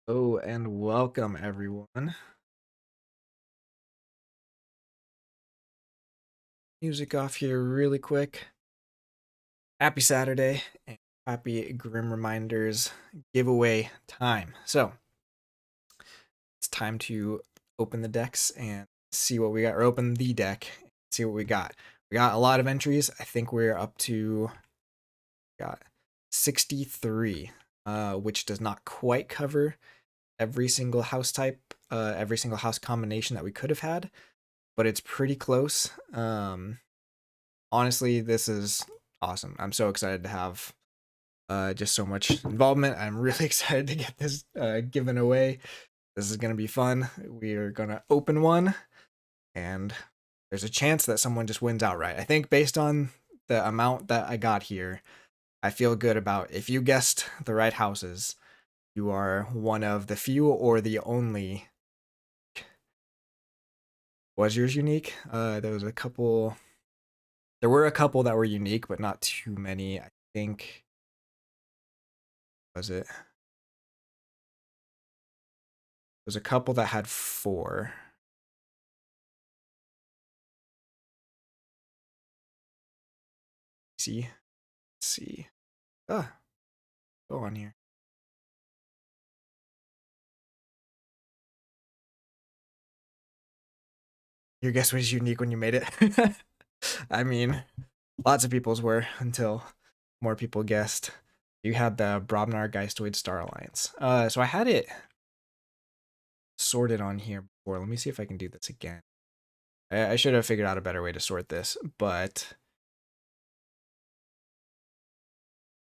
Oh, and welcome everyone. Music off here really quick. Happy Saturday and happy Grim Reminders giveaway time. So it's time to open the decks and see what we got, or open the deck, and see what we got. We got a lot of entries. I think we're up to got 63, which does not quite cover every single house type, every single house combination that we could have had, but it's pretty close. Honestly, this is awesome. I'm so excited to have just so much involvement. I'm really excited to get this given away. This is going to be fun. We are going to open one, and there's a chance that someone just wins outright. I think based on the amount that I got here, I feel good about if you guessed the right houses, you are one of the few or the only. Was yours unique? There was a couple. There were a couple that were unique, but not too many. I think. Was it? There's a couple that had 4. See? Let's see. Ah, go on here. Your guess was unique when you made it. I mean, lots of people's were until more people guessed. You had the Brobnar Geistoid Star Alliance. So I had it sorted on here before. Let me see if I can do this again. I should have figured out a better way to sort this, but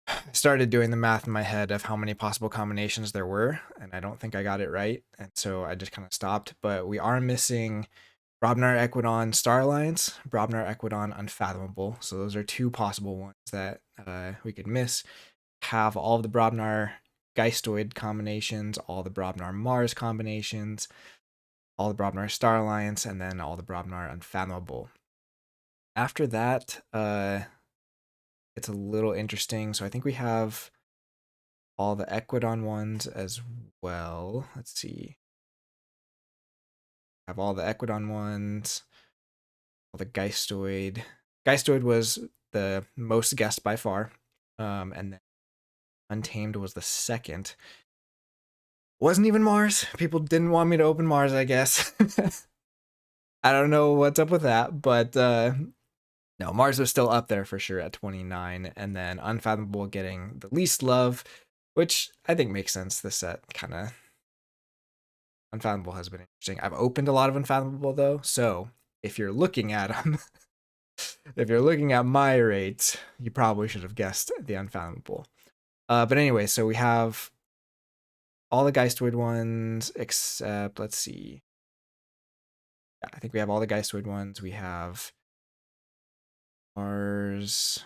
I started doing the math in my head of how many possible combinations there were, and I don't think I got it right, and so I just kind of stopped. But we are missing Brobnar Equidon Star Alliance, Brobnar Equidon Unfathomable. So those are 2 possible ones that we could miss. Have all of the Brobnar Geistoid combinations, all the Brobnar Mars combinations, all the Brobnar Star Alliance, and then all the Brobnar Unfathomable. After that, it's a little interesting. So I think we have all the Equidon ones as well. Let's see. Have all the Equidon ones, all the Geistoid. Geistoid was the most guessed by far, and then Untamed was the second. Wasn't even Mars. People didn't want me to open Mars, I guess. I don't know what's up with that, but no, Mars was still up there for sure at 29, and then Unfathomable getting the least love, which I think makes sense. This set kind of Unfathomable has been interesting. I've opened a lot of Unfathomable though, so if you're looking at them, if you're looking at my rates, you probably should have guessed the Unfathomable. But anyway, so we have all the Geistoid ones except, let's see. Yeah, I think we have all the Geistoid ones. We have Mars.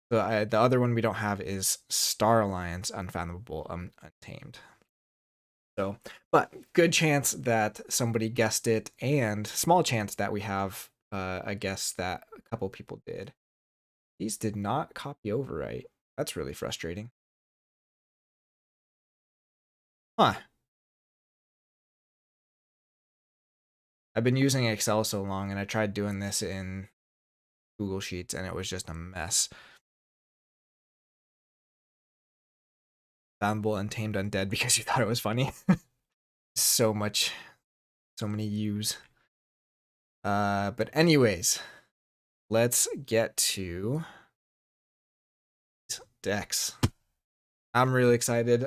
The other one we don't have is Star Alliance Unfathomable Untamed. So, but good chance that somebody guessed it, and small chance that we have a guess that a couple people did. These did not copy over right. That's really frustrating. Huh. I've been using Excel so long, and I tried doing this in Google Sheets, and it was just a mess. Foundable, Untamed, Undead because you thought it was funny. So many U's. But anyways, let's get to decks. I'm really excited.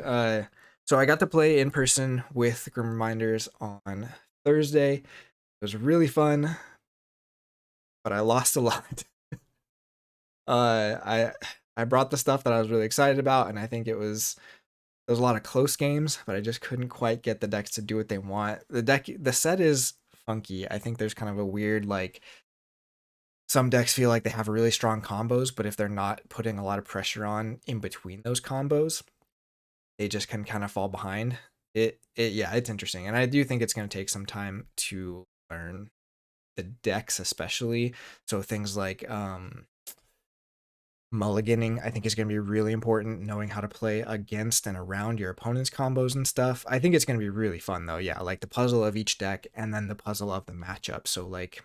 So I got to play in person with Grim Reminders on Thursday. It was really fun, but I lost a lot. I brought the stuff that I was really excited about, and I think there was a lot of close games, but I just couldn't quite get the decks to do what they want. The set is funky. I think there's kind of a weird, like, some decks feel like they have really strong combos, but if they're not putting a lot of pressure on in between those combos, they just can kind of fall behind. Yeah, it's interesting, and I do think it's going to take some time to learn the decks, especially. So things like mulliganing, I think, is going to be really important. Knowing how to play against and around your opponent's combos and stuff. I think it's going to be really fun, though. Yeah, like the puzzle of each deck and then the puzzle of the matchup. So, like,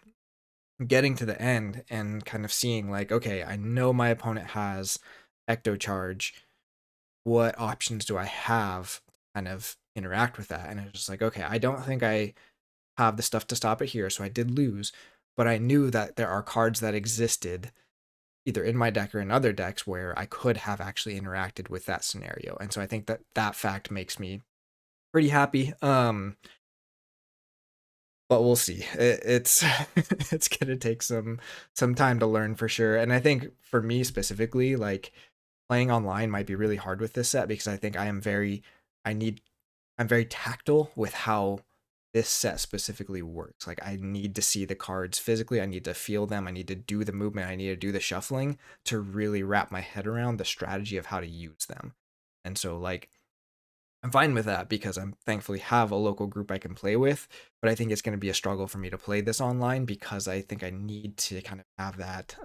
getting to the end and kind of seeing, like, okay, I know my opponent has Ecto Charge. What options do I have to kind of interact with that? And it's just like, okay, I don't think I have the stuff to stop it here. So I did lose, but I knew that there are cards that existed either in my deck or in other decks where I could have actually interacted with that scenario. And so I think that that fact makes me pretty happy. But we'll see. It's it's gonna take some time to learn for sure. And I think for me specifically, like playing online might be really hard with this set because I think I need I'm very tactile with how this set specifically works. Like I need to see the cards physically, I need to feel them, I need to do the movement, I need to do the shuffling to really wrap my head around the strategy of how to use them. And so like I'm fine with that because I'm thankfully have a local group I can play with, but I think it's going to be a struggle for me to play this online because I think I need to kind of have that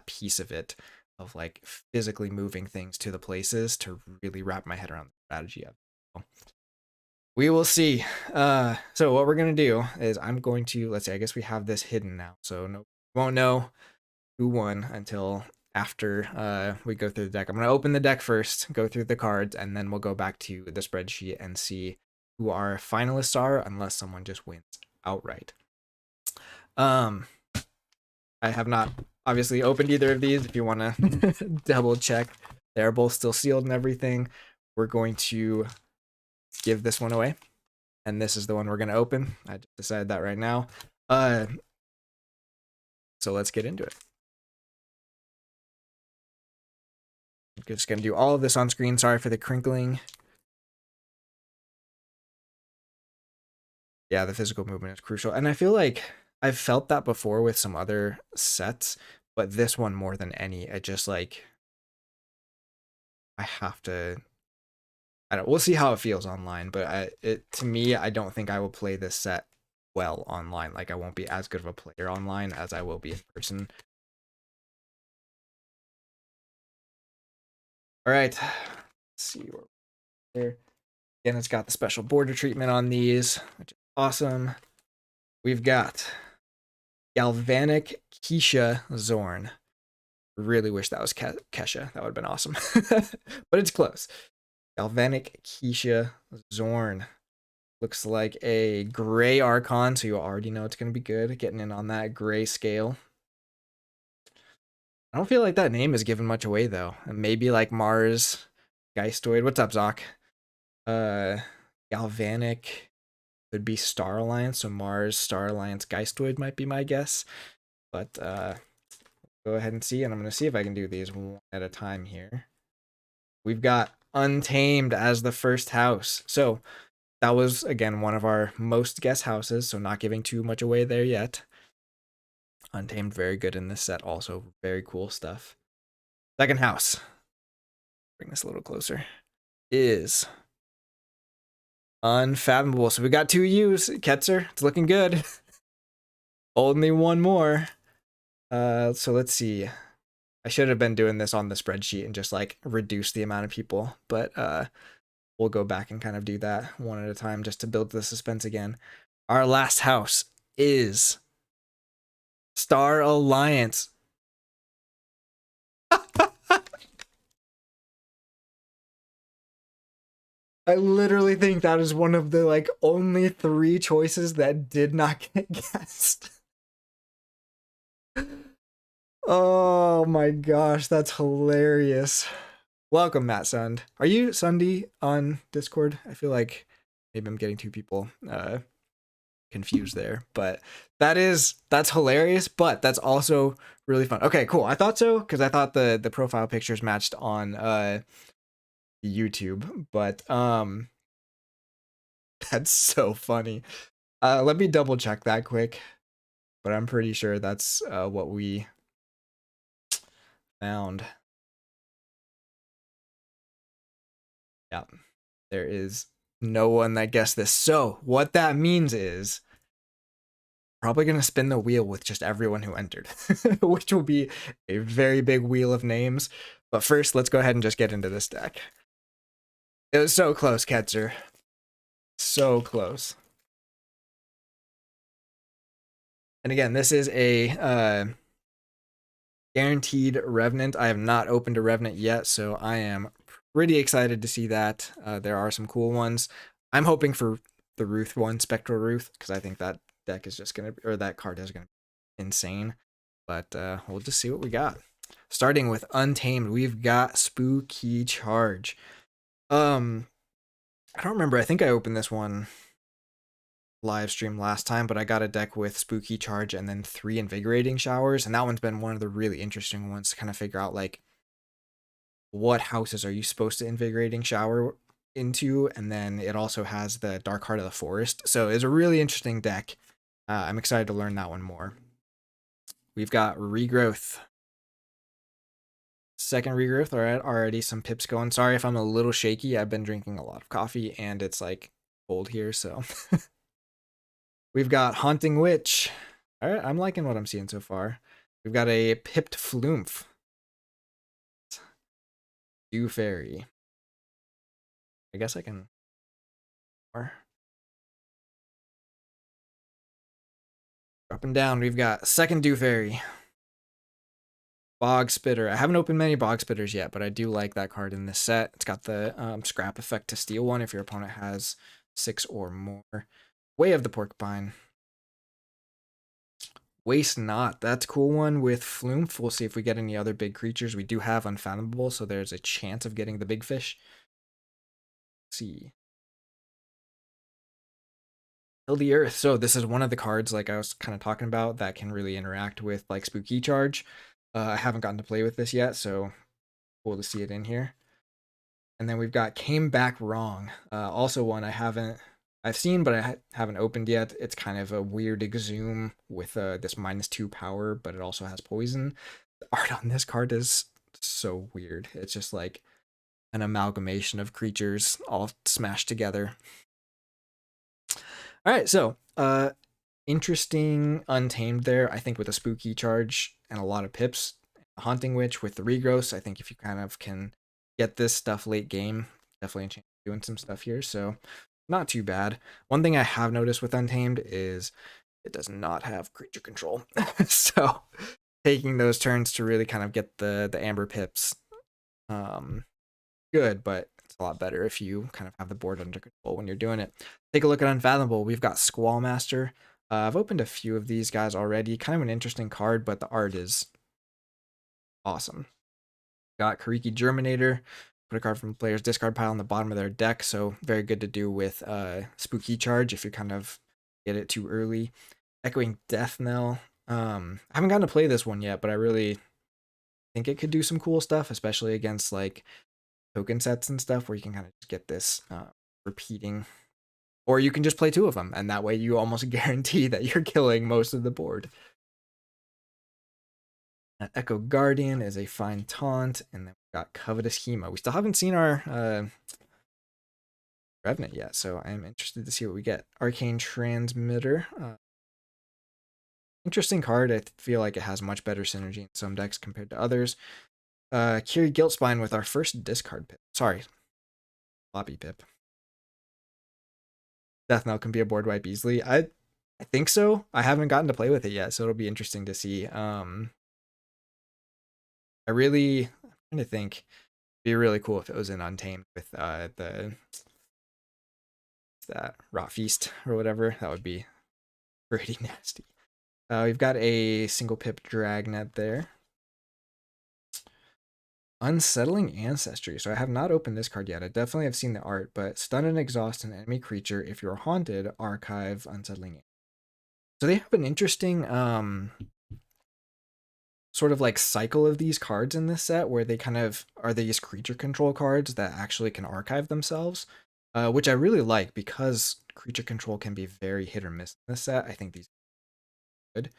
piece of it of like physically moving things to the places to really wrap my head around the strategy of it. We will see. So what we're gonna do is I'm going to, let's see, I guess we have this hidden now, so no, won't know who won until after we go through the deck. I'm gonna open the deck first, go through the cards, and then we'll go back to the spreadsheet and see who our finalists are, unless someone just wins outright. Um, I have not obviously opened either of these. If you want to double check, they're both still sealed and everything. We're going to give this one away, and this is the one we're going to open. I just decided that right now. So let's get into it. I'm just going to do all of this on screen. Sorry for the crinkling. Yeah, the physical movement is crucial. And I feel like I've felt that before with some other sets, but this one more than any, it just like, I have to, I don't, we'll see how it feels online, but to me, I don't think I will play this set well online. Like I won't be as good of a player online as I will be in person. All right, let's see where there. Again, it's got the special border treatment on these, which is awesome. We've got Galvanic Keisha Zorn. Really wish that was Kesha. That would have been awesome. But it's close. Galvanic Keisha Zorn. Looks like a gray Archon, so you already know it's going to be good. Getting in on that gray scale. I don't feel like that name is giving much away, though. Maybe like Mars Geistoid. What's up, Zoc? Galvanic could be Star Alliance, so Mars, Star Alliance, Geistoid might be my guess. But go ahead and see, and I'm going to see if I can do these one at a time here. We've got Untamed as the first house. So that was, again, one of our most guess houses, so not giving too much away there yet. Untamed, very good in this set also. Very cool stuff. Second house. Bring this a little closer. Is Unfathomable. So we got 2 U's. Ketzer, it's looking good. Only one more. So let's see. I should have been doing this on the spreadsheet and just like reduce the amount of people, but we'll go back and kind of do that one at a time just to build the suspense again. Our last house is Star Alliance. I literally think that is one of the like only 3 choices that did not get guessed. Oh my gosh, that's hilarious. Welcome, Matt Sund. Are you Sundy on Discord? I feel like maybe I'm getting 2 people confused there, but that's hilarious, but that's also really fun. Okay, cool. I thought so because I thought the profile pictures matched on YouTube, but that's so funny. Let me double check that quick, but I'm pretty sure that's what we found. Yeah, there is no one that guessed this. So what that means is probably going to spin the wheel with just everyone who entered, which will be a very big wheel of names. But first, let's go ahead and just get into this deck. It was so close, Ketzer. So close. And again, this is a guaranteed Revenant. I have not opened a Revenant yet, so I am pretty excited to see that. There are some cool ones. I'm hoping for the Ruth one, Spectral Ruth, because I think that deck is just gonna, or that card is gonna be insane. But we'll just see what we got. Starting with Untamed, we've got Spooky Charge. I don't remember. I think I opened this one live stream last time, but I got a deck with Spooky Charge and then 3 Invigorating Showers, and that one's been one of the really interesting ones to kind of figure out, like, what houses are you supposed to Invigorating Shower into, and then it also has the Dark Heart of the Forest, so it's a really interesting deck. I'm excited to learn that one more. We've got Regrowth. Second Regrowth, already some pips going. Sorry if I'm a little shaky, I've been drinking a lot of coffee, and it's, like, cold here, so... We've got Haunting Witch. All right, I'm liking what I'm seeing so far. We've got a Pipped Flumph. Dew Fairy. I guess I can... Up and down, we've got second Dew Fairy. Bog Spitter. I haven't opened many Bog Spitters yet, but I do like that card in this set. It's got the scrap effect to steal one if your opponent has 6 or more. Way of the Porcupine. Waste Not. That's a cool one with Flumph. We'll see if we get any other big creatures. We do have Unfathomable, so there's a chance of getting the big fish. Let's see. Kill the Earth. So this is one of the cards, like I was kind of talking about, that can really interact with, like, Spooky Charge. I haven't gotten to play with this yet, so cool to see it in here. And then we've got Came Back Wrong. Also one I've seen, but I haven't opened yet. It's kind of a weird Exhume with this -2 power, but it also has poison. The art on this card is so weird. It's just like an amalgamation of creatures all smashed together. All right, so interesting Untamed there. I think with a Spooky Charge and a lot of pips. Haunting Witch with the Regrowths. I think if you kind of can get this stuff late game, definitely a chance of doing some stuff here. So not too bad. One thing I have noticed with Untamed is it does not have creature control. So taking those turns to really kind of get the Amber pips, good, but it's a lot better if you kind of have the board under control when you're doing it. Take a look at Unfathomable. We've got Squall Master. I've opened a few of these guys already. Kind of an interesting card, but the art is awesome. Got Kariki Germinator. Put a card from the player's discard pile on the bottom of their deck, so very good to do with Spooky Charge if you kind of get it too early. Echoing Death Knell. I haven't gotten to play this one yet, but I really think it could do some cool stuff, especially against, like, token sets and stuff where you can kind of just get this repeating. Or you can just play 2 of them, and that way you almost guarantee that you're killing most of the board. Echo Guardian is a fine taunt, and then we've got Covetous Hema. We still haven't seen our Revenant yet, so I am interested to see what we get. Arcane Transmitter. Interesting card. I feel like it has much better synergy in some decks compared to others. Kiri Guiltspine with our first discard pip. Sorry. Floppy pip. Death Knell can be a board wipe easily. I think so. I haven't gotten to play with it yet, so it'll be interesting to see. I'm trying to think. It'd be really cool if it was in Untamed with that Rot Feast or whatever. That would be pretty nasty. We've got a single pip Dragnet there. Unsettling Ancestry. So I have not opened this card yet. I definitely have seen the art, but stun and exhaust an enemy creature. If you're haunted, archive Unsettling. So they have an interesting sort of like cycle of these cards in this set where they kind of are these creature control cards that actually can archive themselves, which I really like because creature control can be very hit or miss in this set. I think these are good.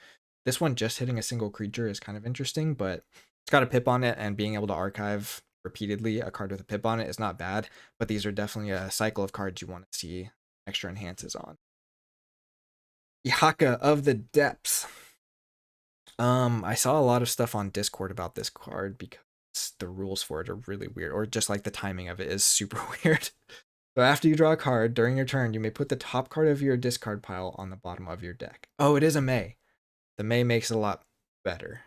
This one just hitting a single creature is kind of interesting, but it's got a pip on it, and being able to archive repeatedly a card with a pip on it is not bad, but these are definitely a cycle of cards you want to see extra enhances on. Ihaka of the Depths. I saw a lot of stuff on Discord about this card because the rules for it are really weird, or just like the timing of it is super weird. So after you draw a card during your turn, you may put the top card of your discard pile on the bottom of your deck. Oh, it is a May. The May makes it a lot better.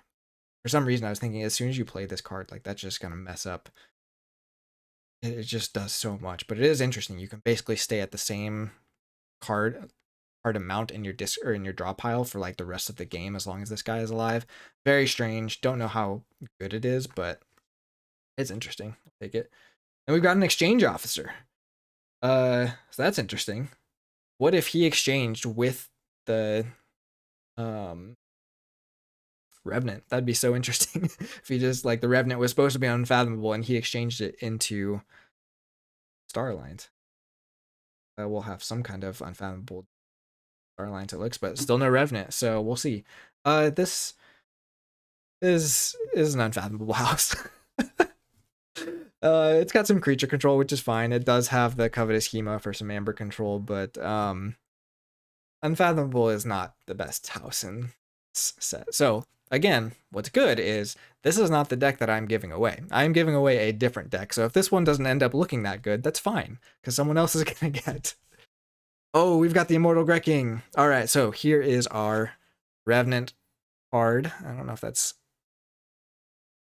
For some reason, I was thinking as soon as you play this card, like that's just gonna mess up. It just does so much, but it is interesting. You can basically stay at the same card amount in your disc or in your draw pile for like the rest of the game as long as this guy is alive. Very strange. Don't know how good it is, but it's interesting. I'll take it. And we've got an exchange officer. So that's interesting. What if he exchanged with the Revenant? That'd be so interesting. If he just like the Revenant was supposed to be unfathomable and he exchanged it into Star Alliance. We'll have some kind of unfathomable Star Alliance, it looks, but still no Revenant, so we'll see. This is an unfathomable house. It's got some creature control, which is fine. It does have the Covetous Schema for some Amber control, but Unfathomable is not the best house in this set. So again, what's good is this is not the deck that I'm giving away. I'm giving away a different deck. So if this one doesn't end up looking that good, that's fine, because someone else is gonna get. Oh, we've got the Immortal Grekking. All right, so here is our Revenant card. I don't know if that's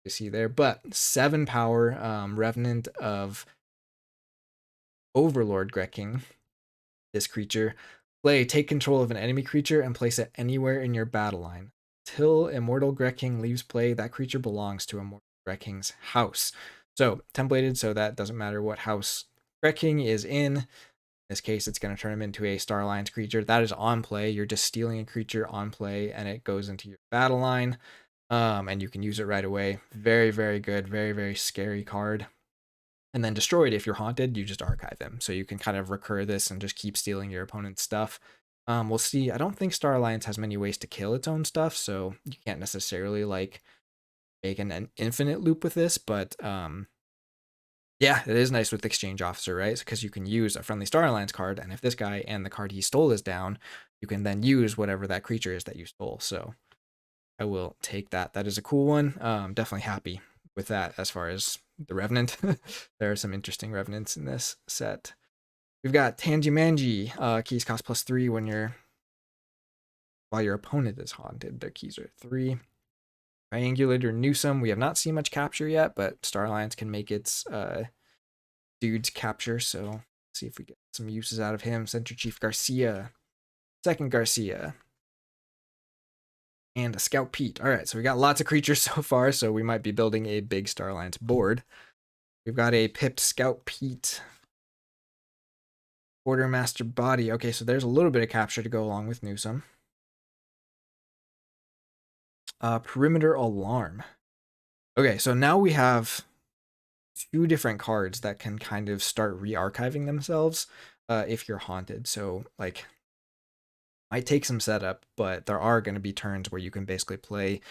you see there, but 7 power Revenant of Overlord Grekking. This creature. Play, take control of an enemy creature and place it anywhere in your battle line. Till Immortal Grekking leaves play, that creature belongs to Immortal Grekking's house. So, templated, so that doesn't matter what house Grekking is in. In this case, it's going to turn him into a Star Alliance creature. That is on play. You're just stealing a creature on play, and it goes into your battle line. And you can use it right away. Very, very good. Very, very scary card. And then destroyed, if you're haunted, you just archive him. So you can kind of recur this and just keep stealing your opponent's stuff. We'll see. I don't think Star Alliance has many ways to kill its own stuff, so you can't necessarily like make an infinite loop with this, but yeah, it is nice with Exchange Officer, right? Because you can use a friendly Star Alliance card, and if this guy and the card he stole is down, you can then use whatever that creature is that you stole. So I will take that. That is a cool one. Definitely happy with that as far as the Revenant. There are some interesting Revenants in this set. We've got Tanjimanji. Keys cost +3 while your opponent is haunted. Their keys are 3. Triangulator Newsome. We have not seen much capture yet, but Star Alliance can make its dudes capture. So let's see if we get some uses out of him. Center Chief Garcia. Second Garcia. And a Scout Pete. All right, so we got lots of creatures so far, so we might be building a big Star Alliance board. We've got a pipped Scout Pete. Quartermaster Body. Okay, so there's a little bit of capture to go along with Newsome. Perimeter Alarm. Okay, so now we have 2 different cards that can kind of start re-archiving themselves if you're haunted. So, like, might take some setup, but there are going to be turns where you can basically play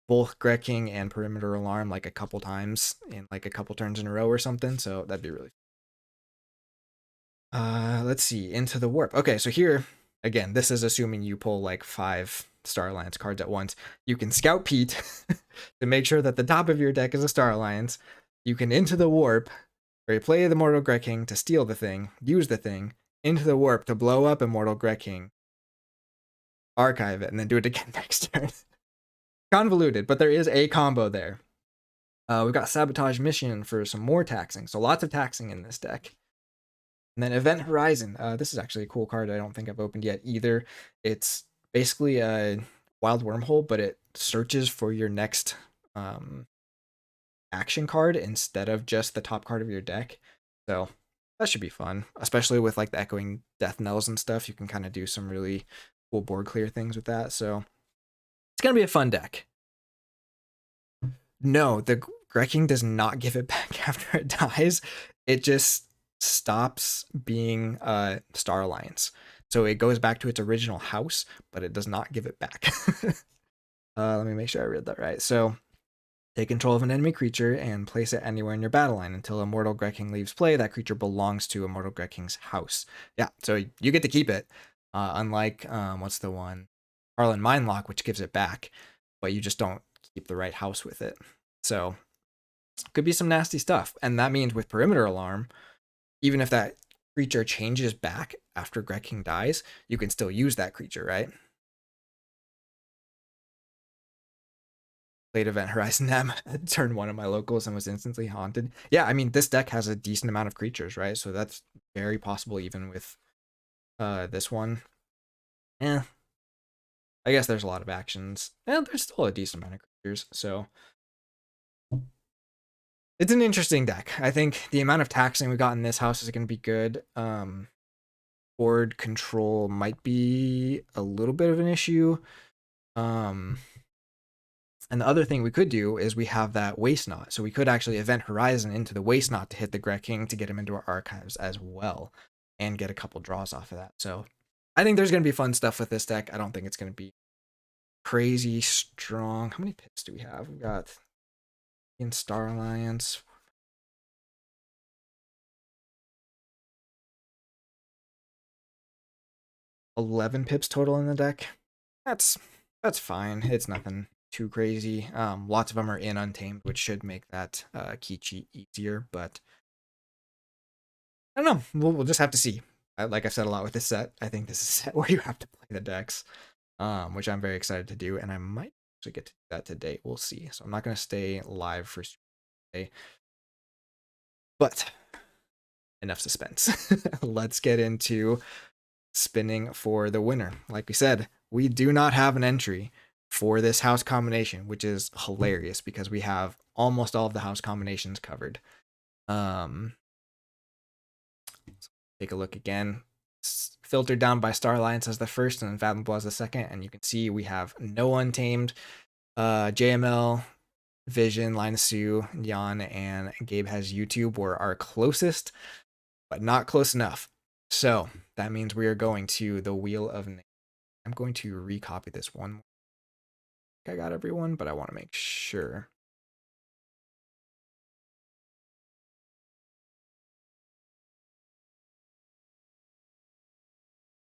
both Grekking and Perimeter Alarm like a couple times in like a couple turns in a row or something. So that'd be really fun. Let's see, Into the Warp. Okay, so here, again, this is assuming you pull like 5 Star Alliance cards at once. You can Scout Pete to make sure that the top of your deck is a Star Alliance. You can Into the Warp, where you play the Immortal Grekking to steal the thing, use the thing, Into the Warp to blow up Immortal Grekking, archive it, and then do it again next turn. Convoluted, but there is a combo there. We've got Sabotage Mission for some more taxing, so lots of taxing in this deck. And then Event Horizon. This is actually a cool card I don't think I've opened yet either. It's basically a wild wormhole, but it searches for your next action card instead of just the top card of your deck. So that should be fun, especially with like the Echoing Death Knells and stuff. You can kind of do some really cool board clear things with that. So it's going to be a fun deck. No, the Grekking does not give it back after it dies. It just stops being Star Alliance. So it goes back to its original house, but it does not give it back. Let me make sure I read that right. So take control of an enemy creature and place it anywhere in your battle line. Until Immortal Grekking leaves play, that creature belongs to Immortal Grekking's house. Yeah, so you get to keep it. Unlike what's the one, Harlan Mindlock, which gives it back, but you just don't keep the right house with it. So could be some nasty stuff. And that means with Perimeter Alarm, even if that creature changes back after Greg King dies, you can still use that creature, right? Late Event Horizon M turned one of my locals and was instantly haunted. Yeah, I mean, this deck has a decent amount of creatures, right? So that's very possible even with this one. Yeah, I guess there's a lot of actions. And there's still a decent amount of creatures, so it's an interesting deck. I think the amount of taxing we got in this house is going to be good. Board control might be a little bit of an issue. And the other thing we could do is we have that Waste Knot. So we could actually Event Horizon into the Waste Knot to hit the Greg King to get him into our archives as well and get a couple draws off of that. So I think there's going to be fun stuff with this deck. I don't think it's going to be crazy strong. How many pips do we have? We got in Star Alliance. 11 pips total in the deck. That's fine. It's nothing too crazy. Lots of them are in Untamed, which should make that key cheat easier, but I don't know. We'll just have to see. Like I've said a lot with this set, I think this is a set where you have to play the decks, which I'm very excited to do, and I might actually get to do that today. We'll see. So I'm not going to stay live for today, but enough suspense. Let's get into spinning for the winner. Like we said, we do not have an entry for this house combination, which is hilarious because we have almost all of the house combinations covered. Take a look again. It's filtered down by Star Alliance as the first and Fathomable as the second, and you can see we have no Untamed, JML, Vision, Linus Sue, Jan, and Gabe has YouTube were our closest, but not close enough. So that means we are going to the Wheel of Names. I'm going to recopy this one more. I got everyone, but I want to make sure.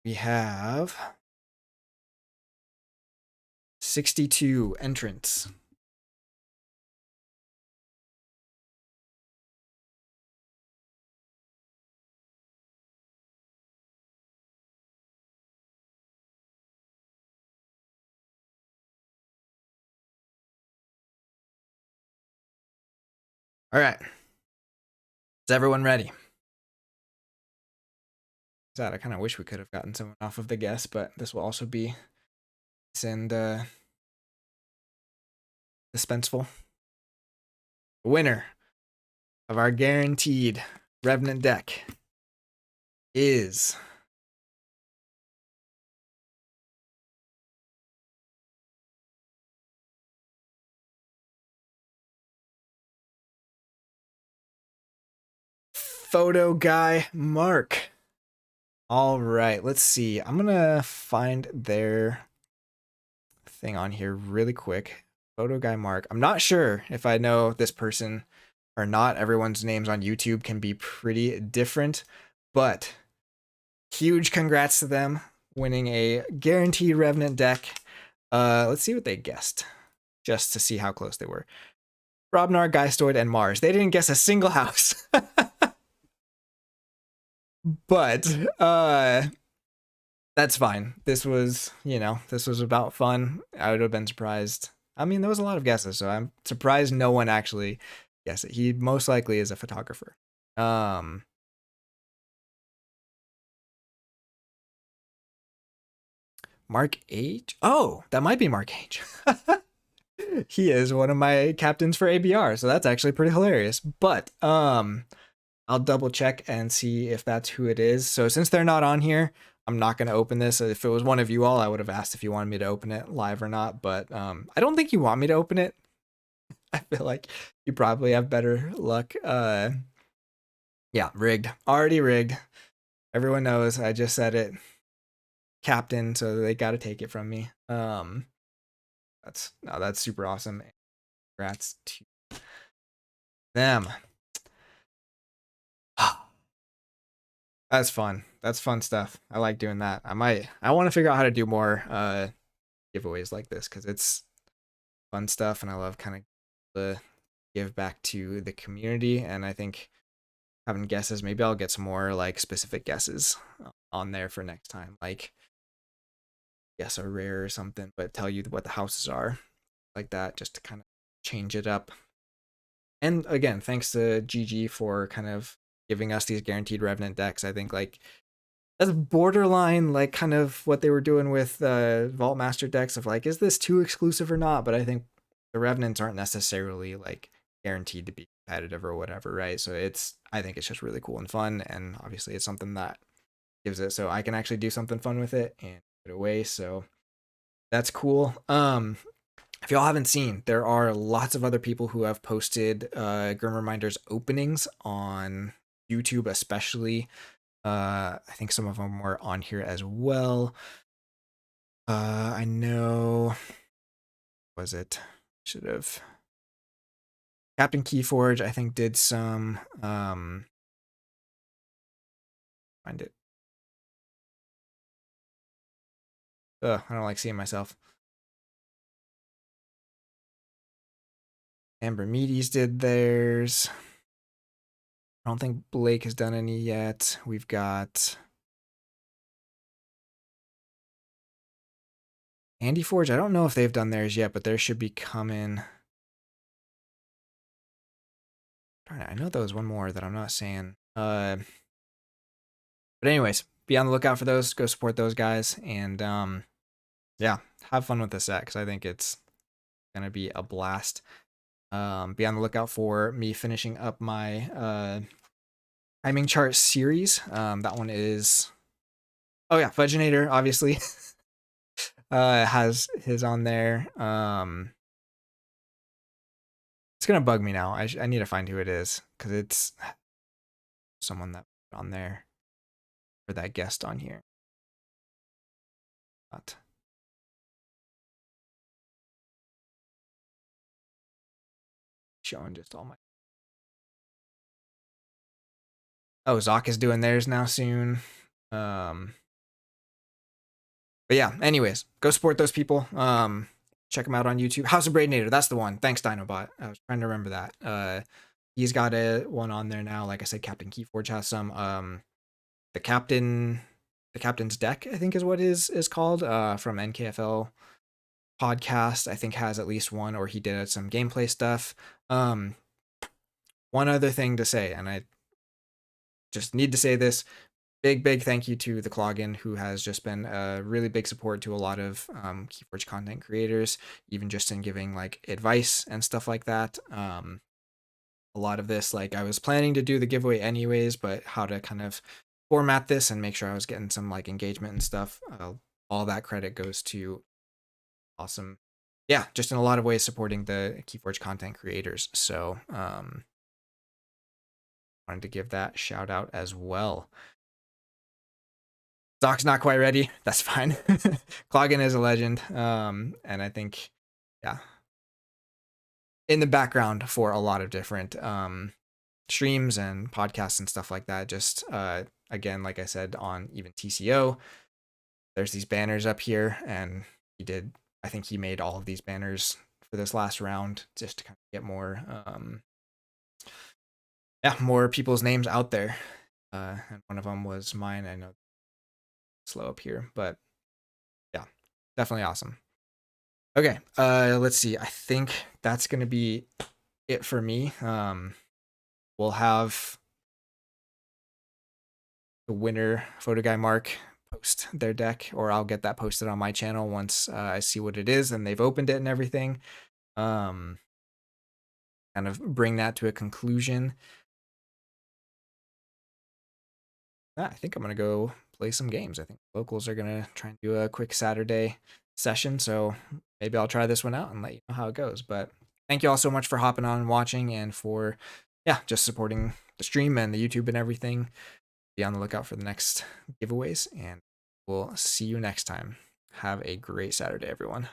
We have 62 entrants. All right. Is everyone ready? I kind of wish we could have gotten someone off of the guess, but this will also be and suspenseful. Winner of our guaranteed Revenant deck is Photo Guy Mark. All right, let's see. I'm gonna find their thing on here really quick. Photo Guy Mark. I'm not sure if I know this person or not. Everyone's names on YouTube can be pretty different, but huge congrats to them winning a guaranteed Revenant deck. Let's see what they guessed, just to see how close they were. Robnar, Geistoid, and Mars. They didn't guess a single house. But that's fine. This was, this was about fun. I would have been surprised. I mean, there was a lot of guesses, so I'm surprised no one actually guessed it. He most likely is a photographer. Mark H. Oh, that might be Mark H. He is one of my captains for ABR, so that's actually pretty hilarious. But I'll double check and see if that's who it is. So since they're not on here, I'm not going to open this. If it was one of you all, I would have asked if you wanted me to open it live or not. But I don't think you want me to open it. I feel like you probably have better luck. Yeah, rigged. Already rigged. Everyone knows. I just said it. Captain, so they got to take it from me. That's super awesome. Congrats to them. That's fun. that's fun stuff. I like doing that. I want to figure out how to do more giveaways like this because it's fun stuff, and I love kind of the give back to the community. And I think having guesses, maybe I'll get some more like specific guesses on there for next time, like guess a rare or something, but tell you what the houses are, like that, just to kind of change it up. And again, thanks to GG for kind of giving us these guaranteed Revenant decks. I think like that's borderline like kind of what they were doing with Vault Master decks of like, is this too exclusive or not? But I think the Revenants aren't necessarily like guaranteed to be competitive or whatever, right? So I think it's just really cool and fun, and obviously it's something that gives it so I can actually do something fun with it and put it away. So that's cool. If y'all haven't seen, there are lots of other people who have posted Grim Reminders openings on YouTube, especially. I think some of them were on here as well. I know, was it? Should have. Captain Keyforge, I think, did some. Find it. Ugh, I don't like seeing myself. Amber Meaties did theirs. I don't think Blake has done any yet. We've got Andy Forge. I don't know if they've done theirs yet, but theirs should be coming. I know there was one more that I'm not saying. But anyways, be on the lookout for those. Go support those guys, and yeah, have fun with this set because I think it's gonna be a blast. Be on the lookout for me finishing up my timing chart series. That one is, oh yeah, Fudginator obviously has his on there. It's gonna bug me now. I need to find who it is because it's someone that put on there for that guest on here. But showing just all my. Oh, Zoc is doing theirs now soon. But yeah, anyways, go support those people. Check them out on YouTube. House of Braidnator, that's the one. Thanks, Dinobot. I was trying to remember that. He's got one on there now. Like I said, Captain Keyforge has some. The Captain's Deck, I think is what is called, from NKFL podcast, I think has at least one, or he did some gameplay stuff. One other thing to say, and I just need to say this, big thank you to the Cloggin, who has just been a really big support to a lot of Keyforge content creators, even just in giving like advice and stuff like that. A lot of this, like I was planning to do the giveaway anyways, but how to kind of format this and make sure I was getting some like engagement and stuff. All that credit goes to awesome. Yeah, just in a lot of ways supporting the Keyforge content creators. So wanted to give that shout out as well. Doc's not quite ready. That's fine. Cloggin is a legend. And I think, yeah, in the background for a lot of different streams and podcasts and stuff like that. Just again, like I said, on even TCO, there's these banners up here, and I think he made all of these banners for this last round just to kind of get more more people's names out there. And one of them was mine. I know it's slow up here, but yeah, definitely awesome. Okay, let's see. I think that's gonna be it for me. We'll have the winner, Photo Guy Mark, post their deck, or I'll get that posted on my channel once I see what it is and they've opened it and everything. Kind of bring that to a conclusion. I think I'm gonna go play some games. I think locals are gonna try and do a quick Saturday session, so maybe I'll try this one out and let you know how it goes. But thank you all so much for hopping on and watching, and for just supporting the stream and the YouTube and everything. Be on the lookout for the next giveaways, and we'll see you next time. Have a great Saturday, everyone.